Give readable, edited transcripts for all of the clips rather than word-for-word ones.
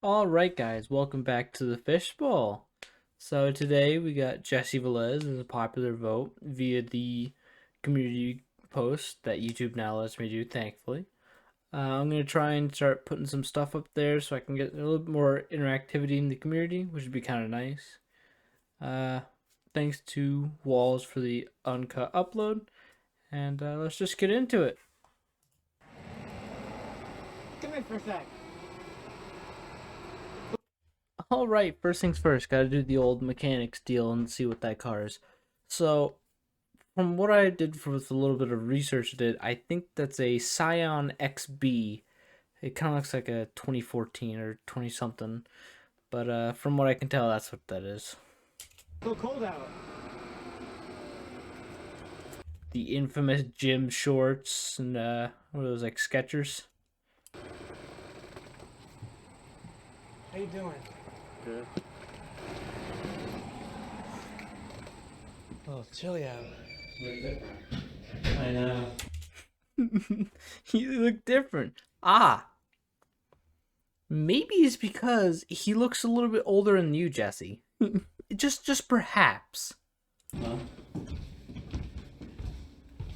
Alright guys, welcome back to the fishbowl. So today we got Jesse Velez as a popular vote via the community post that YouTube now lets me do, thankfully. I'm going to try and start putting some stuff up there so I can get a little bit more interactivity in the community, which would be kind of nice. Thanks to Walls for the uncut upload, and let's just get into it. Come in for a sec. Alright, first things first, gotta do the old mechanics deal and see what that car is. So, from what I did with a little bit of research I did, I think that's a Scion XB. It kind of looks like a 2014 or 20 something, but from what I can tell, that's what that is. A little cold out. The infamous gym shorts and what are those, like Skechers? How you doing? Good. A little chilly out. I know. You look different. Maybe it's because he looks a little bit older than you, Jesse. just perhaps. Huh?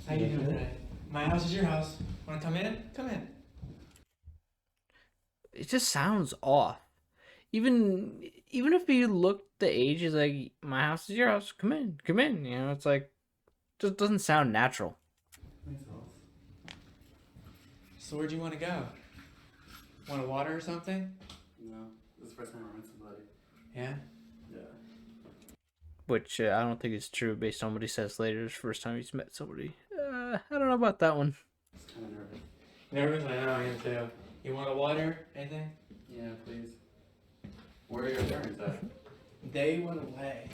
How you doing today? My house is your house. Wanna come in? Come in. It just sounds off. Even if you look the age, is like, my house is your house. Come in. You know, it's like, just doesn't sound natural. So where'd you want to go? Want a water or something? No, this is the first time I met somebody. Yeah? Yeah. Which I don't think is true based on what he says later. It's the first time he's met somebody. I don't know about that one. Just kind of nervous. Nervous? I know, I am too. You want a water? Anything? Yeah, please. Where are your parents at? They went away.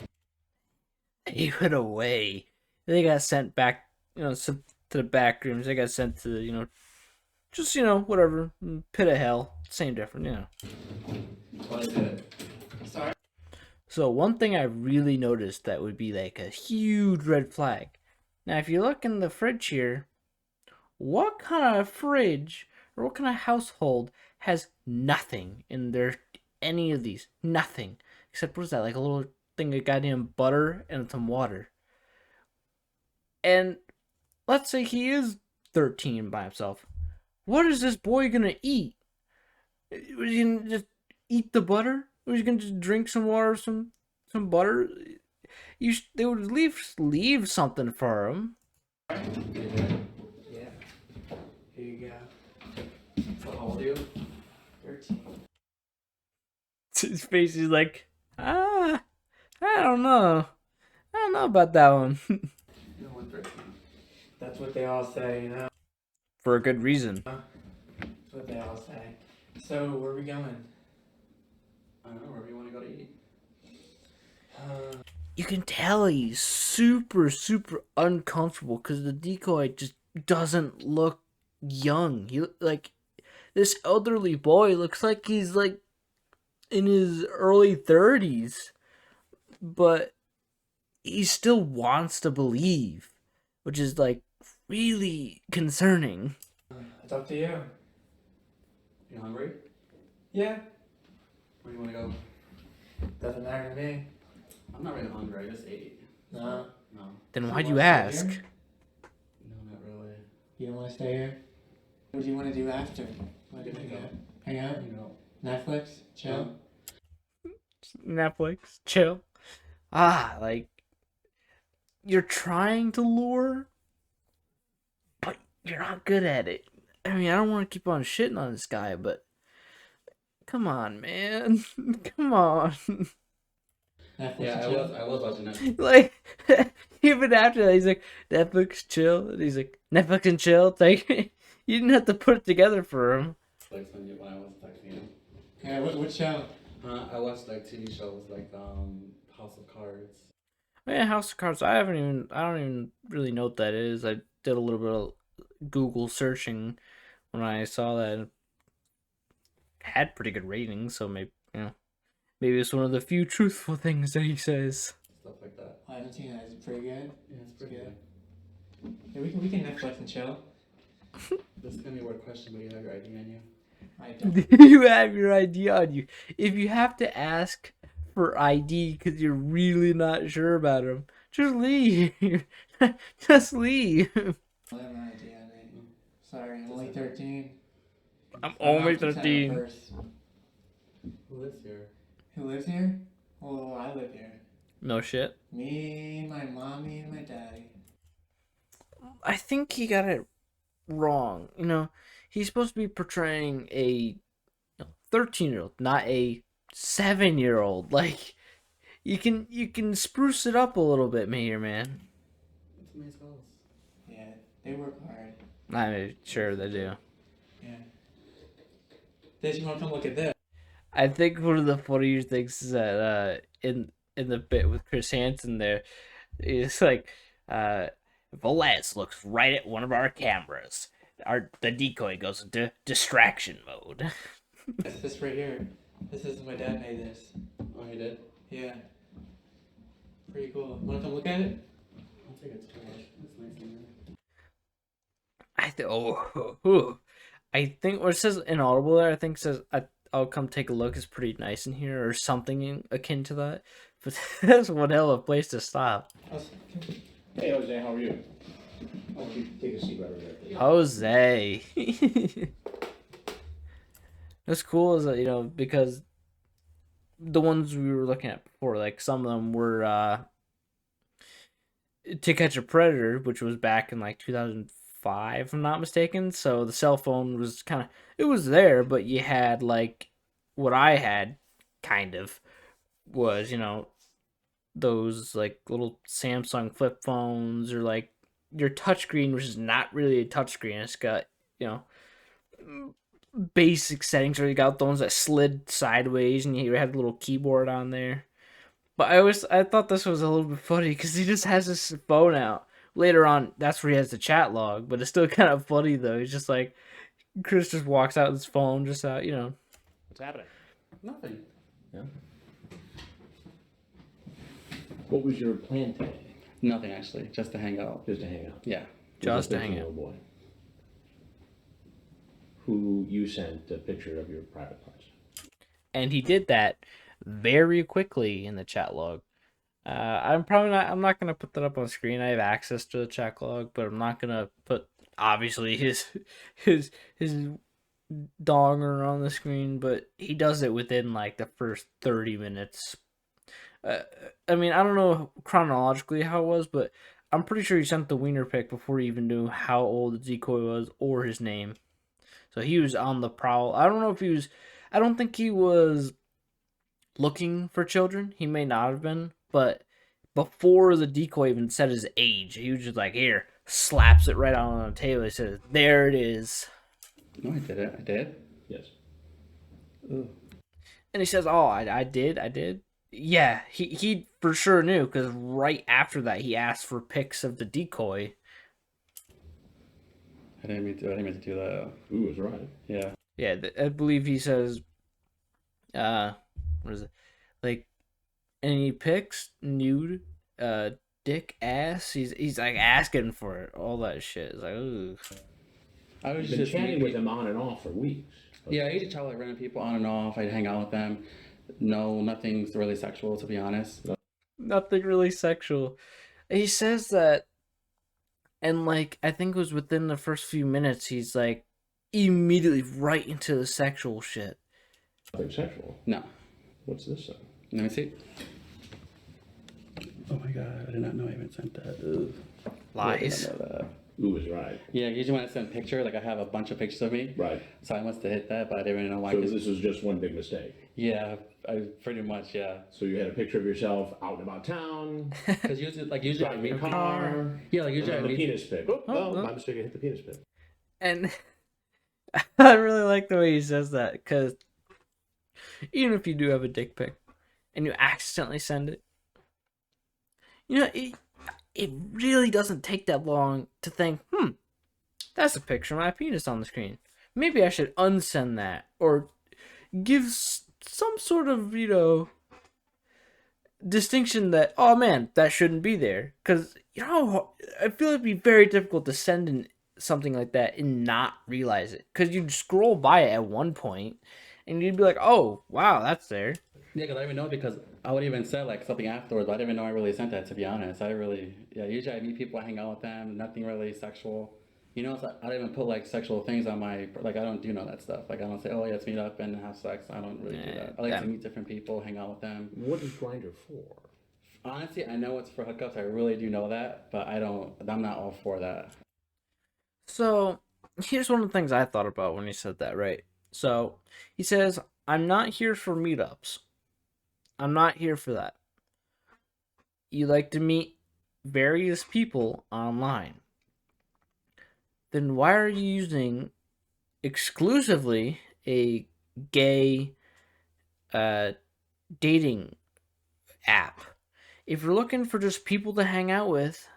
He went away. They got sent back, to the back rooms. They got sent to, just, whatever, pit of hell. Same difference, What is it? Sorry? So one thing I really noticed that would be like a huge red flag. Now, if you look in the fridge here, what kind of fridge or what kind of household has nothing in their any of these? Nothing. Except what is that? Like a little thing of goddamn butter and some water. And let's say he is 13 by himself. What is this boy gonna eat? Was he gonna just eat the butter? Was he gonna just drink some water, some butter? They would leave something for him. Yeah. Here you go. So how old are you? 13. His face is like, I don't know. I don't know about that one. You know, 13. That's what they all say, you know? For a good reason. That's what they all say. So, where are we going? I don't know, wherever you want to go to eat. You can tell he's super uncomfortable because the decoy just doesn't look young. This elderly boy looks like he's like in his early 30s, but he still wants to believe, which is like really concerning. It's up to you. You hungry? Yeah. Where do you want to go? Doesn't matter to me. I'm not really hungry, I just ate. No. No. Then So why'd you you wanna stay ask? here? No, not really. You don't want to stay here? What do you want to do after? What do you Hang out. Hang out? You know. Netflix? Chill? Netflix, chill. Like, you're trying to lure, but you're not good at it. I mean, I don't want to keep on shitting on this guy, but come on, man. Come on. Netflix Yeah, and chill? I was watching that. Like, even after that, he's like, Netflix, chill. And he's like, Netflix and chill. It's like, you didn't have to put it together for him. Like when I was texting you. Yeah, what show? I watched like TV shows like House of Cards. Oh, yeah, House of Cards. I don't even really know what that is. I did a little bit of Google searching when I saw that. It had pretty good ratings, so maybe it's one of the few truthful things that he says. Stuff like that. I haven't seen that. Is it pretty good? Yeah, it's pretty good. Yeah, we can Netflix and chill. This is gonna be a weird question, but you have your ID on you. I don't. You have your ID on you. If you have to ask for ID because you're really not sure about him, just leave. Just leave. I have an idea on it. Sorry, I'm only 13. I'm My only mom keeps having 13. purse. Who lives here? Who lives here? Oh, I live here. No shit. Me, my mommy, and my daddy. I think he got it wrong. You know, he's supposed to be portraying a 13-year-old, not a 7-year-old. Like, you can spruce it up a little bit, here, man. It's a nice house. Yeah, they work hard. I'm sure they do. Yeah. Did you want to come look at this? I think one of the funnier things is that in the bit with Chris Hansen there, it's like Velez looks right at one of our cameras. The decoy goes into distraction mode. This right here. This is my dad made this. Oh, he did? Yeah. Pretty cool. Want to come look at it? I'll take it to trash. That's nice in there. I think what it says inaudible there. I think it says I'll come take a look. Is pretty nice in here or something akin to that. But that's one hell of a place to stop. Hey Jose, how are you? Oh, take a seat right over there. Jose. What's cool is that, you know, because the ones we were looking at before, like some of them were To Catch a Predator, which was back in like 2005, if I'm not mistaken. So the cell phone was kind of, it was there, but you had like what I had kind of was, you know, those like little Samsung flip phones or like your touchscreen, which is not really a touchscreen. It's got, you know, basic settings where you got the ones that slid sideways and you had a little keyboard on there. But I thought this was a little bit funny because he just has his phone out. Later on, that's where he has the chat log, but it's still kind of funny though. He's just like, Chris just walks out with his phone, just out, you know. What's happening? Nothing. Yeah. What was your plan today? Nothing, actually. Just to hang out. Just to hang out. Yeah. Just to With a hang out. 13-year-old boy. Who you sent a picture of your private parts. And he did that very quickly in the chat log. I'm not gonna put that up on screen. I have access to the chat log, but I'm not gonna put obviously his donger on the screen. But he does it within like the first 30 minutes. I mean, I don't know chronologically how it was, but I'm pretty sure he sent the wiener pic before he even knew how old the decoy was or his name. So he was on the prowl. I don't know if he was. I don't think he was looking for children. He may not have been, but before the decoy even said his age, he was just like, here, slaps it right on the table. He says, there it is. No, I did it. I did. Yes. Ooh. And he says, oh, I did. Yeah, he for sure knew because right after that, he asked for pics of the decoy. I didn't mean to do that. Ooh, was right. Yeah. Yeah, I believe he says, what is it? Like, any pics, nude, dick, ass. He's like asking for it, all that shit. It's like, ooh. I was You've been just chatting with him on and off for weeks. Yeah, I used to chat with random people on and off. I'd hang out with them. No, nothing's really sexual, to be honest. Nothing really sexual. He says that, and like, I think it was within the first few minutes, he's like, immediately right into the sexual shit. Nothing sexual. No. What's this then? Let me see. Oh my god, I did not know I even sent that. Ugh. Lies. I did not know that. Ooh, was right. Yeah, usually when I send a picture, like I have a bunch of pictures of me. Right. So I must have hit that, but I didn't really know why. So this was just one big mistake. Yeah, I pretty much, yeah. So you had a picture of yourself out and about town, Because usually, driving a car. yeah, like usually I And the meet. penis pic. Oh, Oh, my mistake. I hit the penis pic. And I really like the way he says that, because even if you do have a dick pic and you accidentally send it, you know, it really doesn't take that long to think, that's a picture of my penis on the screen. Maybe I should unsend that or give some sort of, you know, distinction that, oh man, that shouldn't be there. Because, you know, I feel it'd be very difficult to send something like that and not realize it, because you'd scroll by it at one point and you'd be like, oh wow, that's there. Yeah, because I didn't even know, because I would even say like something afterwards, but I didn't even know I really sent that, to be honest. Yeah, usually I meet people, I hang out with them, nothing really sexual. You know, I don't even put like sexual things on my, like I don't do none of that stuff. Like I don't say, oh yeah, let's meet up and have sex. I don't really do that. I like to meet different people, hang out with them. What is Grindr for? Honestly, I know it's for hookups, I really do know that, but I'm not all for that. So here's one of the things I thought about when he said that, right? So he says, I'm not here for meetups. I'm not here for that. You like to meet various people online. Then why are you using exclusively a gay dating app? If you're looking for just people to hang out with,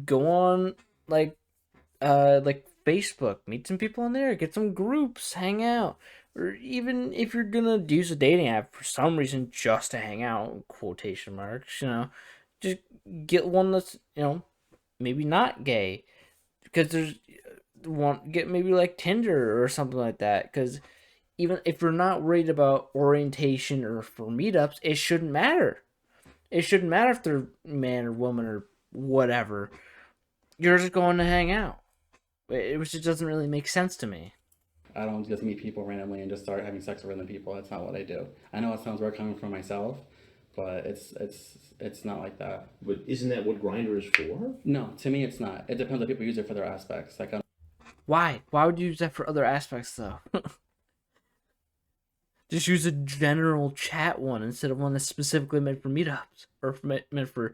go on like Facebook, meet some people on there, get some groups, hang out. Or even if you're gonna use a dating app for some reason just to hang out, quotation marks, just get one that's, maybe not gay. Because get maybe like Tinder or something like that. Because even if you're not worried about orientation or for meetups, it shouldn't matter. It shouldn't matter if they're man or woman or whatever. You're just going to hang out. It just doesn't really make sense to me. I don't just meet people randomly and just start having sex with random people. That's not what I do. I know it sounds weird coming from myself, but it's not like that. But isn't that what Grindr is for? No, to me it's not. It depends on people use it for their aspects. Why? Why would you use that for other aspects though? Just use a general chat one instead of one that's specifically meant for meetups or meant for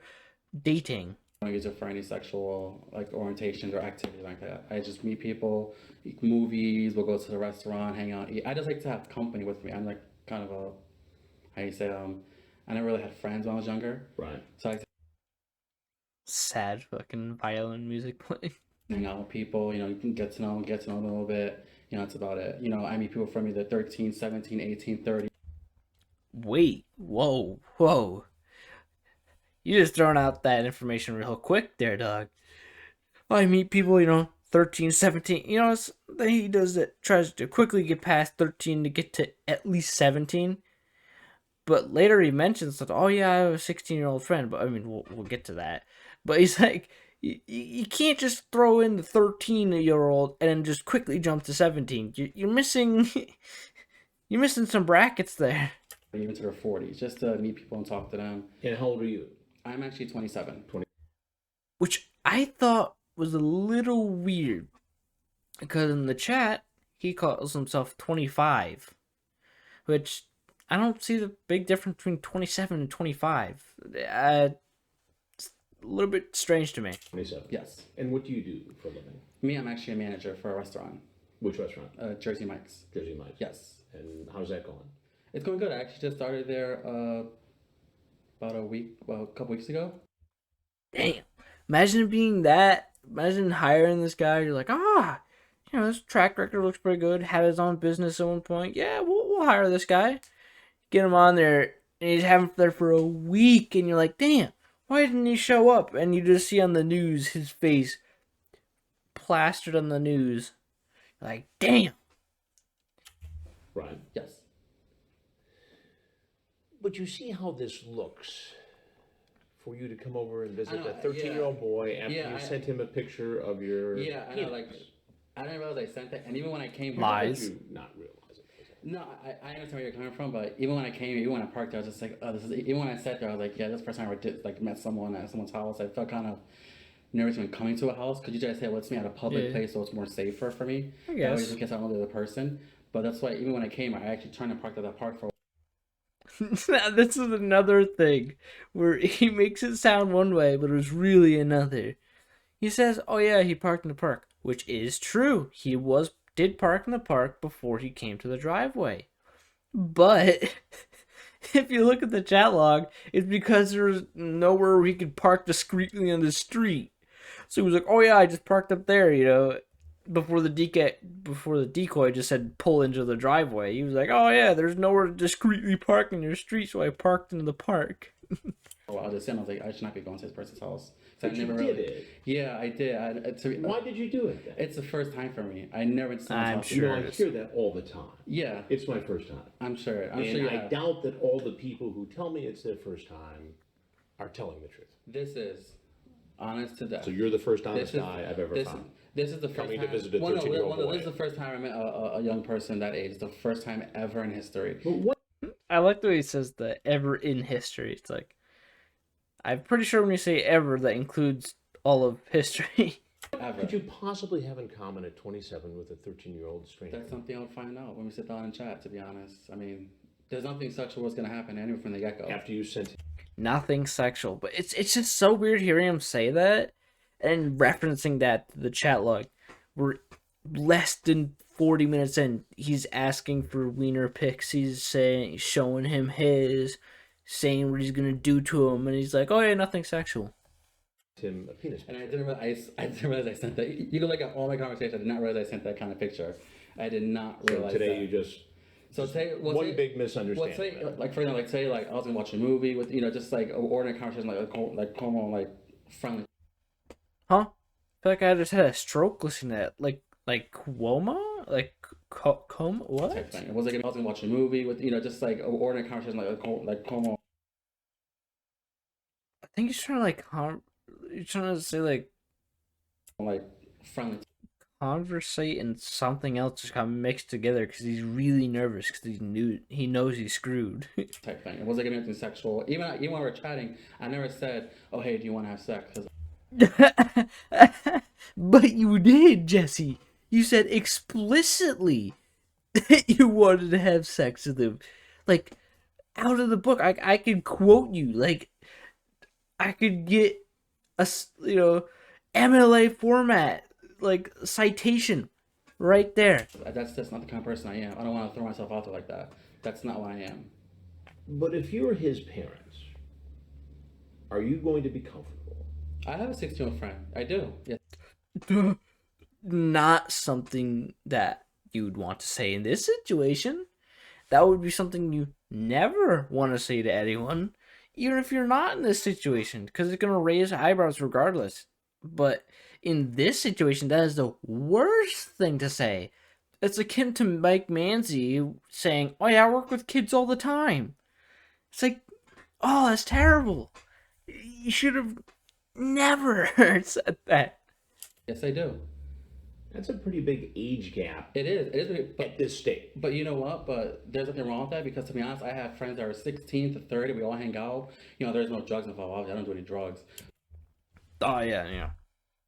dating. I don't use it for any sexual like orientations or activities like that. I just meet people, eat movies, we'll go to the restaurant, hang out, eat. I just like to have company with me. I'm like kind of a, how you say, I never really had friends when I was younger. Right. So I like to Sad fucking violin music playing. hang out with people, you can get to know them a little bit. That's about it. I meet people from either 13, 17, 18, 30. Wait, whoa. You just throwing out that information real quick there, dog. I meet people, 13, 17. He does it, tries to quickly get past 13 to get to at least 17. But later he mentions that, oh yeah, I have a 16-year-old friend. But I mean, we'll get to that. But he's like, you can't just throw in the 13-year-old and then just quickly jump to 17. You're missing, you're missing some brackets there. Even to their 40s, just to meet people and talk to them. And how old are you? I'm actually 27. Which I thought was a little weird. Because in the chat, he calls himself 25. Which, I don't see the big difference between 27 and 25. It's a little bit strange to me. 27. Yes. And what do you do for a living? Me, I'm actually a manager for a restaurant. Which restaurant? Jersey Mike's. Jersey Mike's. Yes. And how's that going? It's going good. I actually just started there about a couple weeks ago. Damn. Imagine hiring this guy. You're like, his track record looks pretty good. Had his own business at one point. Yeah, we'll hire this guy. Get him on there. And he's having him there for a week. And you're like, damn, why didn't he show up? And you just see on the news his face plastered on the news. Like, damn. Right. Yes. But you see how this looks for you to come over and visit know, that 13-year-old boy after Yeah, you I- sent him a picture of your Yeah, I know, penis. I didn't realize I sent that. And even when I came here. How Lies. did you not realize it? No, I understand where you're coming from, but even when I came here, even when I parked there, I was just like, oh, even when I sat there, I was like, yeah, this first time I did, met someone at someone's house. I felt kind of nervous when coming to a house, because you guys say, let's meet at a public place so it's more safer for me. I That way, guess. just in case I don't know the other person. But that's why even when I came, I actually turned and parked at that park for a This is another thing where he makes it sound one way, but it was really another. He says, oh yeah, he parked in the park, which is true. He did park in the park before he came to the driveway. But if you look at the chat log, it's because there's nowhere where he could park discreetly on the street. So he was like, oh yeah, I just parked up there, before the decoy just said pull into the driveway. He was like, oh yeah, there's nowhere to discreetly park in your street, so I parked into the park. for a while. I just said, I was like, I should not be going to this person's house. So But you did it. Yeah, I did. Why did you do it then? It's the first time for me. I never did someone's I'm house. You know, sure I it is. hear that all the time. Yeah, It's my first time. I'm sure. I'm And sure you I have. doubt that all the people who tell me it's their first time are telling the truth. This is honest to death. So you're the first honest This is- guy I've ever this, found. This is the first Coming time. to visit a well, no, 13-year-old well, boy. this is the first time I met a young person that age. It's the first time ever in history. But what I like the way he says the ever in history. It's like, I'm pretty sure when you say ever, that includes all of history. Ever. could you possibly have in common at 27 with a 13-year-old stranger? That's something I'll find out when we sit down and chat. To be honest, I mean, there's nothing sexual was gonna happen anyway from the get go. After you sent Nothing sexual, but it's just so weird hearing him say that and referencing that to the chat log. We're less than 40 minutes in. He's asking for wiener pics. He's showing him his, saying what he's gonna do to him, and he's like, "Oh yeah, nothing sexual." him a penis And picture. I didn't realize I sent that. You can look at all my conversations. I did not realize I sent that kind of picture. I did not So realize today that. you just So say one big misunderstanding. like for example, like say like I was gonna watch a movie with just like an ordinary conversation like homo like friendly. Huh? I feel like I just had a stroke listening to that. Like Cuomo? Like Como? What? Type thing. It was like I was gonna watch a movie with just like an ordinary conversation like homo. I think he's trying to you're trying to say like Like friendly. conversate and something else just got mixed together because he's really nervous because he knows he's screwed. Type thing. It wasn't like anything sexual. Even when we were chatting, I never said, "Oh hey, do you want to have sex?" 'Cause But you did, Jesse. You said explicitly that you wanted to have sex with him. Like, out of the book. I could quote you. Like, I could get a, MLA format, like, citation right there. that's just not the kind of person I am. I don't want to throw myself out there like that. That's not what I am. But if you're his parents, are you going to be comfortable? I have a 16-year-old friend. I do. Yes. Not something that you'd want to say in this situation. That would be something you never want to say to anyone, even if you're not in this situation, because it's going to raise eyebrows regardless. But in this situation, that is the worst thing to say. It's akin to Mike Manzi saying, "Oh yeah, I work with kids all the time." It's like, oh, that's terrible. You should have never said that. Yes, I do. That's a pretty big age gap It is. It is. at this stage. But you know what? But there's nothing wrong with that because to be honest, I have friends that are 16 to 30. We all hang out. There's no drugs involved. Obviously, I don't do any drugs. Oh yeah,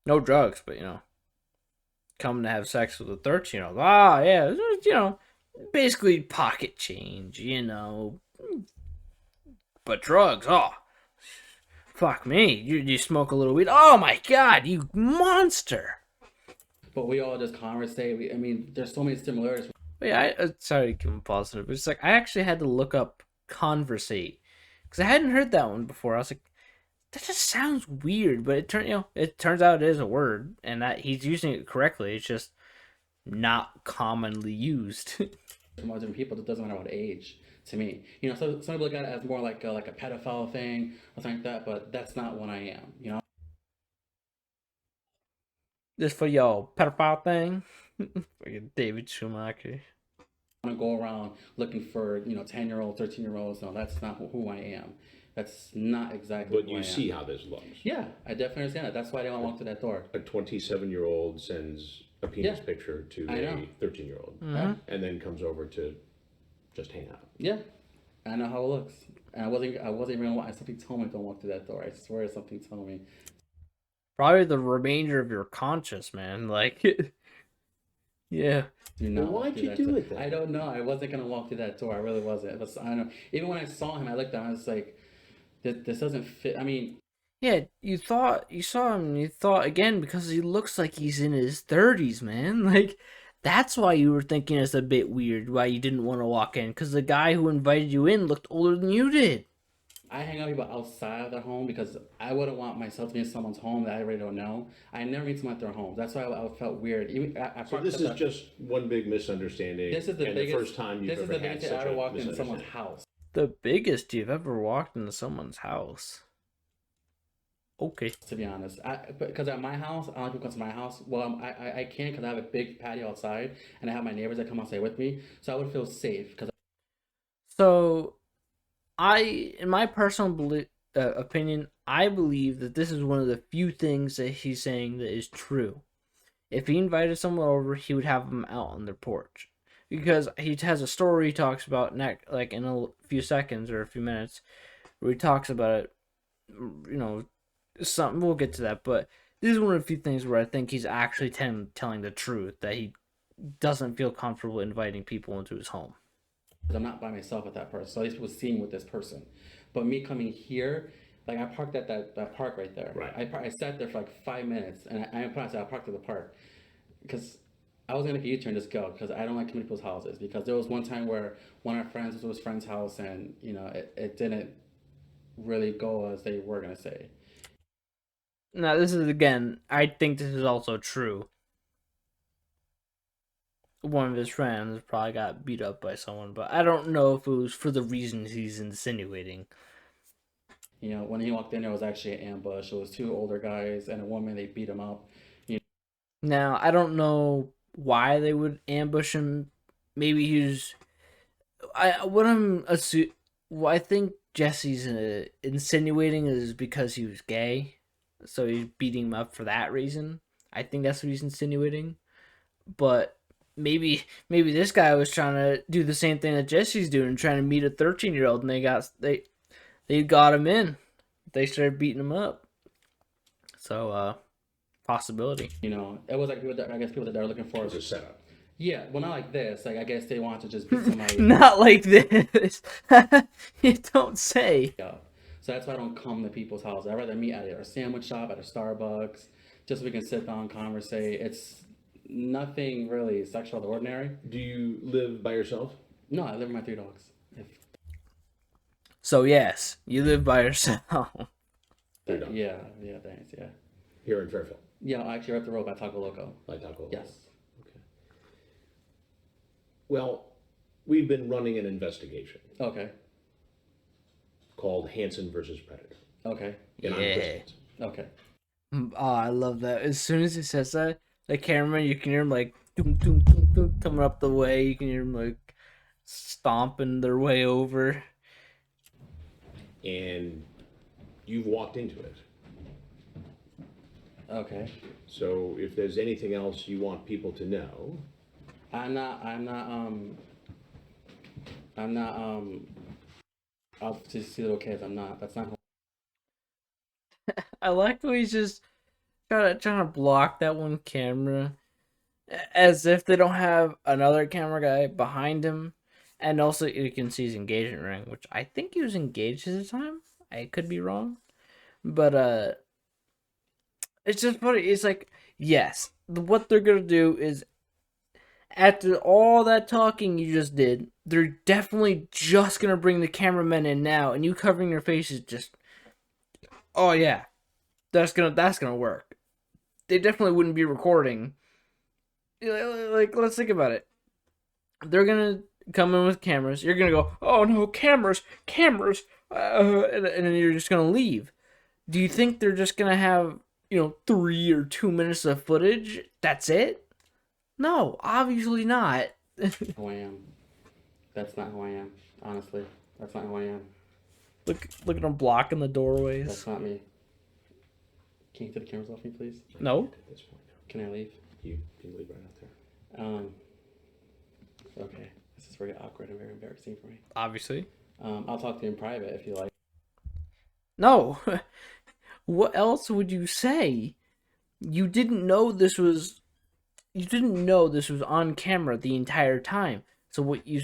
no drugs, but coming to have sex with a 13-year-old. Ah, yeah, basically pocket change, But drugs, oh, fuck me. You smoke a little weed. Oh my god, you monster. But we all just conversate. I mean, there's so many similarities. But yeah, sorry to keep it positive, but it's like I actually had to look up conversate because I hadn't heard that one before. I was like, that just sounds weird, but it turns out it is a word, and that he's using it correctly. It's just not commonly used. From other people, it doesn't matter what age. To me, so some people look at it as more like a pedophile thing or something like that. But that's not what I am. Just for your pedophile thing. Fucking David Schumacher. I want to go around looking for 10-year-old, 13-year-olds. No, that's not who I am. That's not exactly. But who I you am. see how this looks. Yeah, I definitely understand that. That's why I didn't want to walk through that door. A 27-year-old sends a penis Yeah. picture to I know. a 13-year-old Mm-hmm. and then comes over to just hang out. Yeah, I know how it looks. And I wasn't even gonna walk. Something told me don't walk through that door. I swear, something told me. Probably the remainder of your conscience, man. Like, yeah. Do not Well, walk why'd through you that do door. it then? I don't know. I wasn't gonna walk through that door. I really wasn't. But I don't know. Even when I saw him, I looked at him. I was like, this doesn't fit. I mean, Yeah, you saw him, and you thought again because he looks like he's in his 30s, man. Like, that's why you were thinking it's a bit weird, why you didn't want to walk in, because the guy who invited you in looked older than you did. I hang out with people outside of their home because I wouldn't want myself to be in someone's home that I really don't know. I never meet someone at their home. That's why I felt weird. So this is just one big misunderstanding. This is the and biggest. the first time you've This is ever the had biggest such I ever a walked into someone's misunderstanding. house. The biggest you've ever walked into someone's house. Okay. to be honest. Because at my house, I don't like people come to my house. Well, I can because I have a big patio outside, and I have my neighbors that come outside with me, so I would feel safe. Because So in my personal opinion, I believe that this is one of the few things that he's saying that is true. If he invited someone over, he would have them out on their porch, because he has a story he talks about like in a few seconds or a few minutes, where he talks about it. You know, something we'll get to that, but this is one of the few things where I think he's actually telling the truth, that he doesn't feel comfortable inviting people into his home. I'm not by myself with that person, so these people see me with this person. But me coming here, like I parked at that park right there. Right. I sat there for like 5 minutes, and I parked at the park because I was gonna make a U-turn and just go because I don't like coming to people's houses. Because there was one time where one of our friends was to his friend's house, and it didn't really go as they were gonna say. Now, this is, again, I think this is also true. One of his friends probably got beat up by someone, but I don't know if it was for the reasons he's insinuating. When he walked in, there was actually an ambush. It was two older guys and a woman. They beat him up. Now, I don't know why they would ambush him. Maybe he's. What I think Jesse's insinuating is because he was gay, so he's beating him up for that reason. I think that's what he's insinuating. But maybe this guy was trying to do the same thing that Jesse's doing, trying to meet a 13-year-old, and they got him in. They started beating him up. So possibility. It was like I guess people that are looking for. It was a setup. Yeah, well, not like this. Like I guess they want to just beat somebody. Not like this. You don't say. Up. So that's why I don't come to people's houses. I'd rather meet at a sandwich shop, at a Starbucks, just so we can sit down, conversate. It's nothing really sexual or ordinary. Do you live by yourself? No, I live with my 3 dogs. So yes, you live by yourself. 3 dogs. Yeah, thanks, yeah. Here in Fairfield. Yeah, actually, right up the road by Taco Loco. By Taco. Yes. Okay. Well, we've been running an investigation Okay. called Hansen versus Predator. Okay. In Yeah. Christians. Okay. Oh, I love that. As soon as he says that, the cameraman, you can hear him like doom, doom, doom, doom, coming up the way. You can hear him like stomping their way over. And you've walked into it. Okay. So if there's anything else you want people to know, I'm not, I'll just see little kids. That's not. I like the way he's just trying to block that one camera, as if they don't have another camera guy behind him. And also, you can see his engagement ring, which I think he was engaged at the time. I could be wrong, but it's just funny. It's like, yes, what they're gonna do is, after all that talking you just did, they're definitely just gonna bring the cameramen in now, and you covering your face is just, oh yeah, that's gonna work. They definitely wouldn't be recording. Like, let's think about it. They're gonna come in with cameras. You're gonna go, oh no, cameras, and then you're just gonna leave. Do you think they're just gonna have 3 or 2 minutes of footage? That's it? No, obviously not. Who I am. That's not who I am. Honestly, that's not who I am. Look at them blocking the doorways. That's not me. Can you take the cameras off me, please? No. at this point, Can I leave? you can leave right out there. Okay. This is very awkward and very embarrassing for me. Obviously. I'll talk to you in private if you like. No. What else would you say? You didn't know this was on camera the entire time. So what you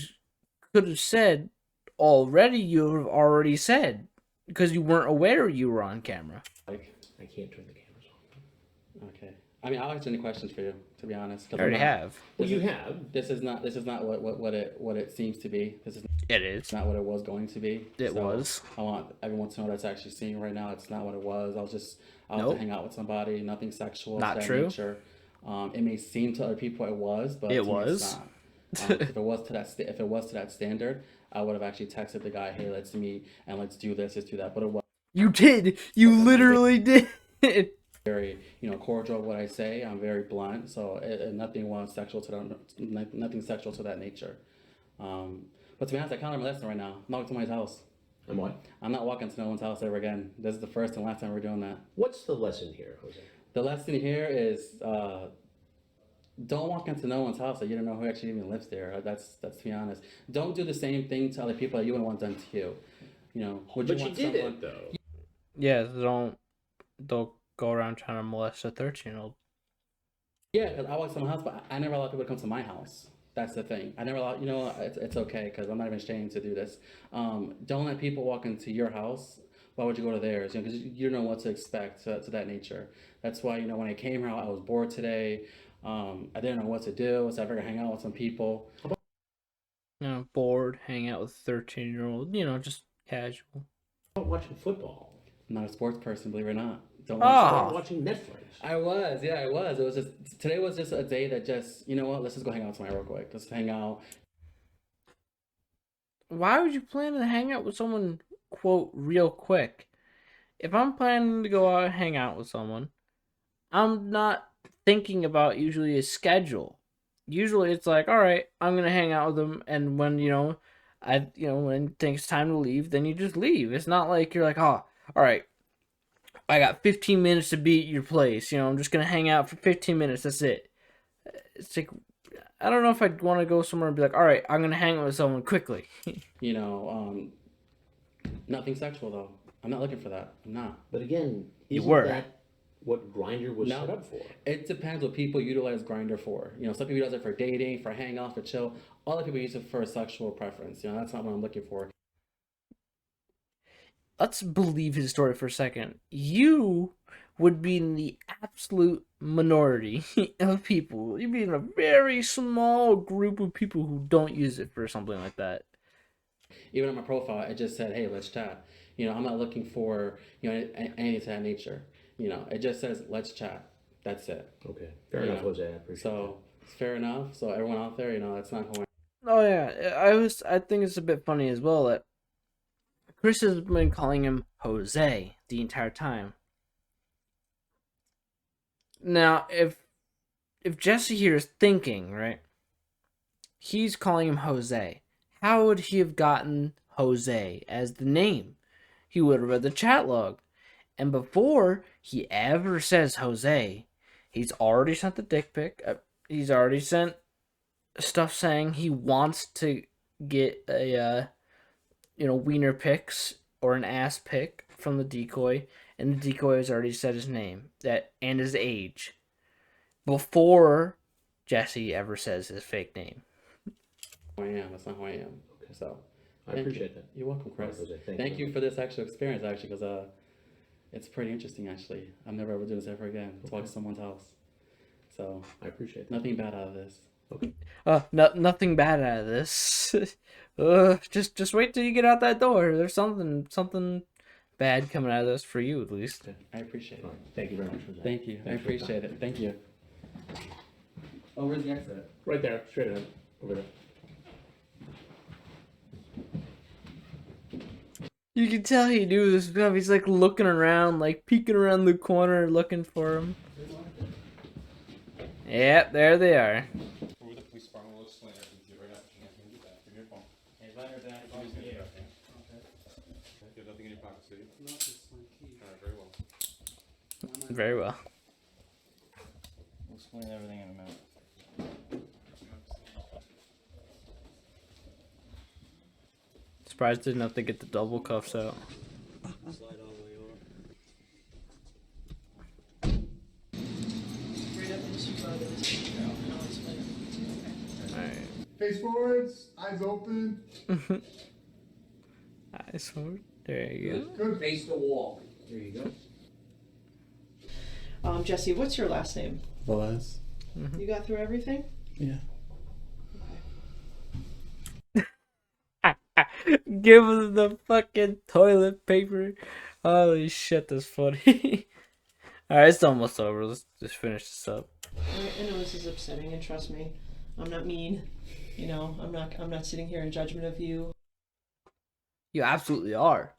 could have said already, you have already said, because you weren't aware you were on camera. Like, I can't turn the cameras on. okay. I mean, I'll answer any questions for you, to be honest. I already have. Well, you have. This is not what it seems to be. This is It is. not what it was going to be. It was. I want everyone to know that's actually seeing right now. It's not what it was. I'll have Nope. to hang out with somebody. Nothing sexual. Not of that true. Nature. It may seem to other people it was, but It to me was. it's not. If it was to that standard, I would have actually texted the guy, "Hey, let's meet and let's do this, let's do that." But it was. You did. You literally did. very, cordial what I say. I'm very blunt, so nothing was sexual to that, nothing sexual to that nature. But to be honest, I kind of lesson right now. I'm not walking to somebody's house. And what? I'm not walking to no one's house ever again. This is the first and last time we're doing that. What's the lesson here, Jose? The lesson here is don't walk into no one's house that you don't know who actually even lives there. That's to be honest. Don't do the same thing to other people that you wouldn't want done to you. Would you But you want did someone? it, though. Yeah, don't go around trying to molest a 13-year-old. Yeah, because I walk to someone's house, but I never allow people to come to my house. That's the thing. I never allow, it's okay because I'm not even ashamed to do this. Don't let people walk into your house. Why would you go to theirs? Because you don't know what to expect to that nature. That's why, when I came here, I was bored today. I didn't know what to do, so I figured hang out with some people. Bored, hang out with 13-year-old, just casual. How about watching football? I'm not a sports person, believe it or not. Don't Oh. watch How sports. about watching Netflix? I was. It was just, today was just a day that just, you know what, let's just go hang out tonight real quick. Let's hang out. Why would you plan to hang out with someone, quote, real quick? If I'm planning to go out and hang out with someone, I'm not thinking about usually a schedule. Usually it's like, all right, I'm going to hang out with them. And when, when it's time to leave, then you just leave. It's not like you're like, oh, all right, I got 15 minutes to be at your place. I'm just going to hang out for 15 minutes. That's it. It's like, I don't know if I'd want to go somewhere and be like, all right, I'm going to hang out with someone quickly. Nothing sexual though. I'm not looking for that. I'm not. But again, You isn't were. that what Grindr was No. set up for? It depends what people utilize Grindr for. Some people use it for dating, for hangouts, for chill. Other people use it for a sexual preference. That's not what I'm looking for. Let's believe his story for a second. You would be in the absolute minority of people. You'd be in a very small group of people who don't use it for something like that. Even on my profile, it just said, "Hey, let's chat." I'm not looking for anything to that nature. It just says, "Let's chat." That's it. Okay, fair enough, Jose. I appreciate So it's fair enough. So everyone out there, that's not who I. Oh yeah, I think it's a bit funny as well that Chris has been calling him Jose the entire time. Now, if Jesse here is thinking, right, he's calling him Jose. How would he have gotten Jose as the name? He would have read the chat log. And before he ever says Jose, he's already sent the dick pic. He's already sent stuff saying he wants to get a, wiener pics or an ass pic from the decoy. And the decoy has already said his name and his age before Jesse ever says his fake name. Who I am. That's not who I am. Okay. So I appreciate that. You're welcome, Chris. Jose, Thank you for this actual experience, actually, because it's pretty interesting, actually. I'm never ever doing this ever again. To walk to someone's house. So I appreciate that. nothing bad out of this. Okay. Nothing bad out of this. Just wait till you get out that door. There's something bad coming out of this for you, at least. I appreciate it. All right. Thank you very much, Jose. Thank you. I Thanks for your appreciate it. Thank you. Oh, where's the exit? Right there, straight ahead, over there. You can tell he knew this stuff. He's like looking around, like peeking around the corner, looking for him. Yep, there they are. Or the police department will explain everything to you right after you can do that. Give me your phone. Hey, Leonard, that You have nothing in your pocket, do you? No, just my key. Alright, very well. Very well. We'll explain everything in a minute. Surprised didn't have to get the double cuffs out. Slide all the way over. Alright. Face forwards, eyes open. Nice one. There you go. Good. Face the wall. There you go. Jesse, what's your last name? Velez. You got through everything? Yeah. Give him the fucking toilet paper. Holy shit, that's funny. Alright, it's almost over. Let's just finish this up. I know this is upsetting, and trust me, I'm not mean. I'm not sitting here in judgment of you. You absolutely are.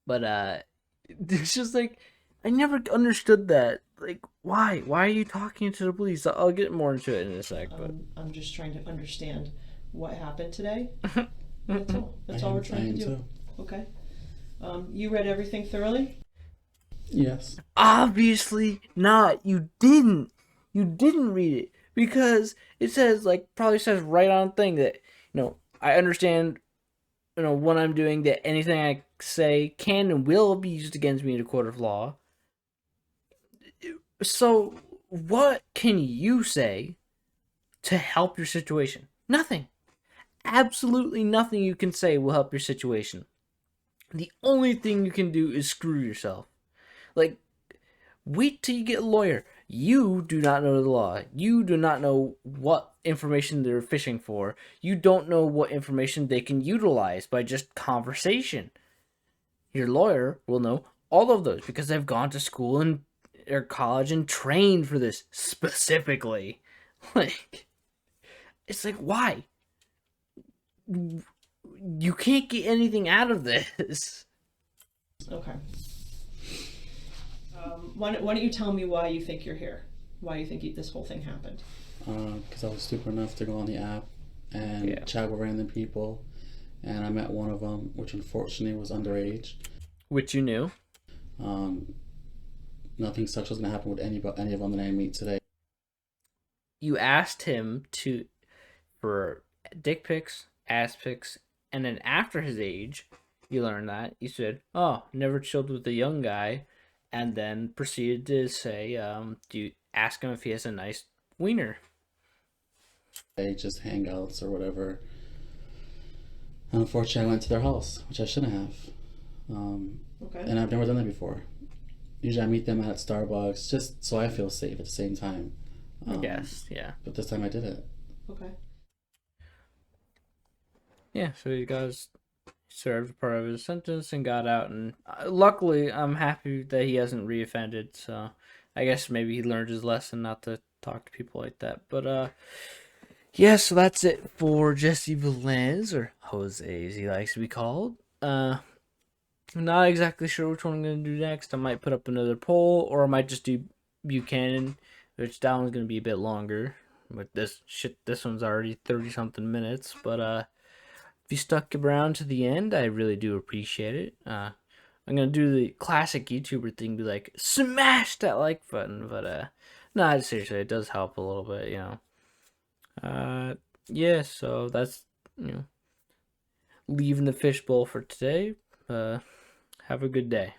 But It's just like, I never understood that. Like, why? Why are you talking to the police? I'll get more into it in a sec, but I'm just trying to understand what happened today. That's all. That's all we're trying to do. Too. Okay. You read everything thoroughly? Yes. obviously not. You didn't. You didn't read it because it says, like, probably says right on thing that, I understand, what I'm doing, that anything I say can and will be used against me in a court of law. So, what can you say to help your situation? Nothing. Absolutely nothing you can say will help your situation. The only thing you can do is screw yourself. Like, wait till you get a lawyer. You do not know the law. You do not know what information they're fishing for. You don't know what information they can utilize by just conversation. Your lawyer will know all of those because they've gone to school and or college and trained for this specifically. Like, it's like, why? You can't get anything out of this. Okay. Why don't you tell me why you think you're here? Why you think this whole thing happened? Because I was stupid enough to go on the app and chat with random people, and I met one of them, which unfortunately was underage. Which you knew. Nothing sexual was gonna happen with any of them that I meet today. You asked him for dick pics, ass pics, and then after his age, you learned that. You said, "Oh, never chilled with a young guy," and then proceeded to say, "Do you ask him if he has a nice wiener?" They just hangouts or whatever. And unfortunately, I went to their house, which I shouldn't have. Okay. And I've never done that before. Usually, I meet them at Starbucks just so I feel safe at the same time. I guess, yeah. But this time I did it. Okay. Yeah, so you guys served part of his sentence and got out, and luckily, I'm happy that he hasn't reoffended, so I guess maybe he learned his lesson not to talk to people like that. But, yeah, so that's it for Jesse Velez, or Jose as he likes to be called. I'm not exactly sure which one I'm going to do next. I might put up another poll, or I might just do Buchanan, which that one's going to be a bit longer. But this one's already 30-something minutes. But if you stuck around to the end, I really do appreciate it. I'm going to do the classic YouTuber thing, be like, smash that like button. But no, seriously, it does help a little bit, yeah, so that's, leaving the fishbowl for today. Have a good day.